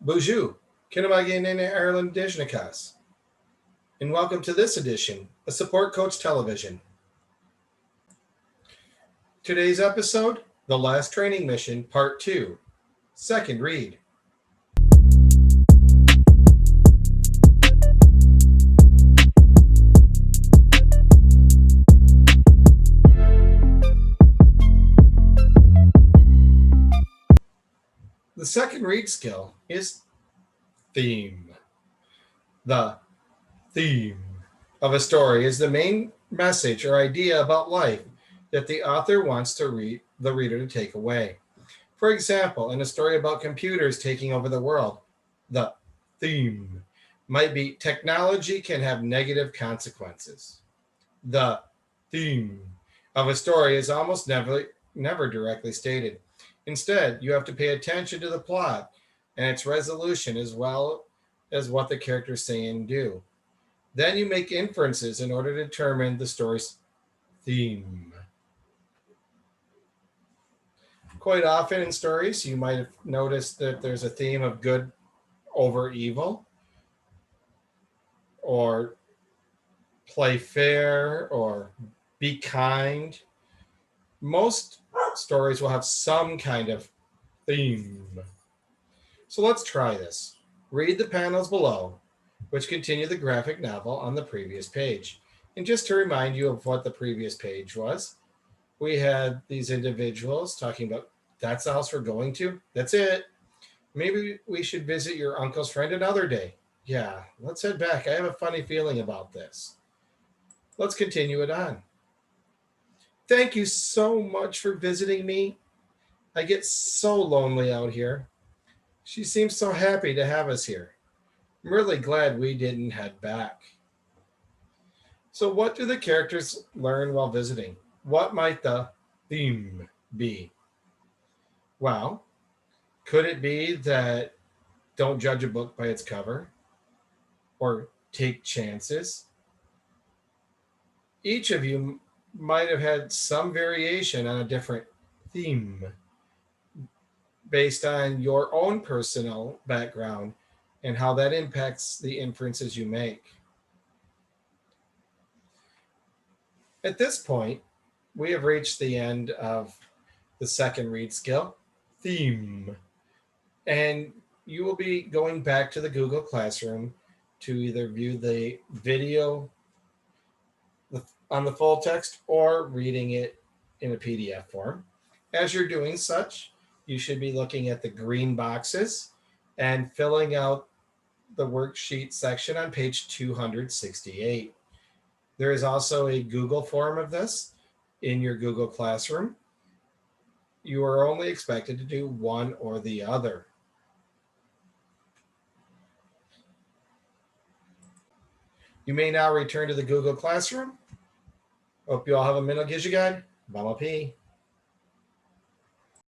Bonjour, Kinamagin Ireland Dishnikas, and welcome to this edition of Support Coach Television. Today's episode, The Last Training Mission, Part 2, Second Read. The second read skill is theme. The theme of a story is the main message or idea about life that the author wants the reader to take away. For example, in a story about computers taking over the world, the theme might be technology can have negative consequences. The theme of a story is almost never directly stated. Instead, you have to pay attention to the plot and its resolution as well as what the characters say and do. Then you make inferences in order to determine the story's theme. Quite often in stories, you might have noticed that there's a theme of good over evil, or play fair, or be kind. Most stories will have some kind of theme. So let's try this. Read the panels below, which continue the graphic novel on the previous page. And just to remind you of what the previous page was, we had these individuals talking about, that's the house we're going to. That's it. Maybe we should visit your uncle's friend another day. Yeah, let's head back. I have a funny feeling about this. Let's continue it on. Thank you so much for visiting me. I get so lonely out here. She seems so happy to have us here. I'm really glad we didn't head back. So, what do the characters learn while visiting? What might the theme be? Well, could it be that don't judge a book by its cover? Or take chances? Each of you might have had some variation on a different theme based on your own personal background and how that impacts the inferences you make. At this point, we have reached the end of the second read skill, theme. And you will be going back to the Google Classroom to either view the video on the full text or reading it in a PDF form. As you're doing such, you should be looking at the green boxes and filling out the worksheet section on page 268. There is also a Google form of this in your Google Classroom. You are only expected to do one or the other. You may now return to the Google Classroom. Hope you all have a mental Gizagan. Vamos P.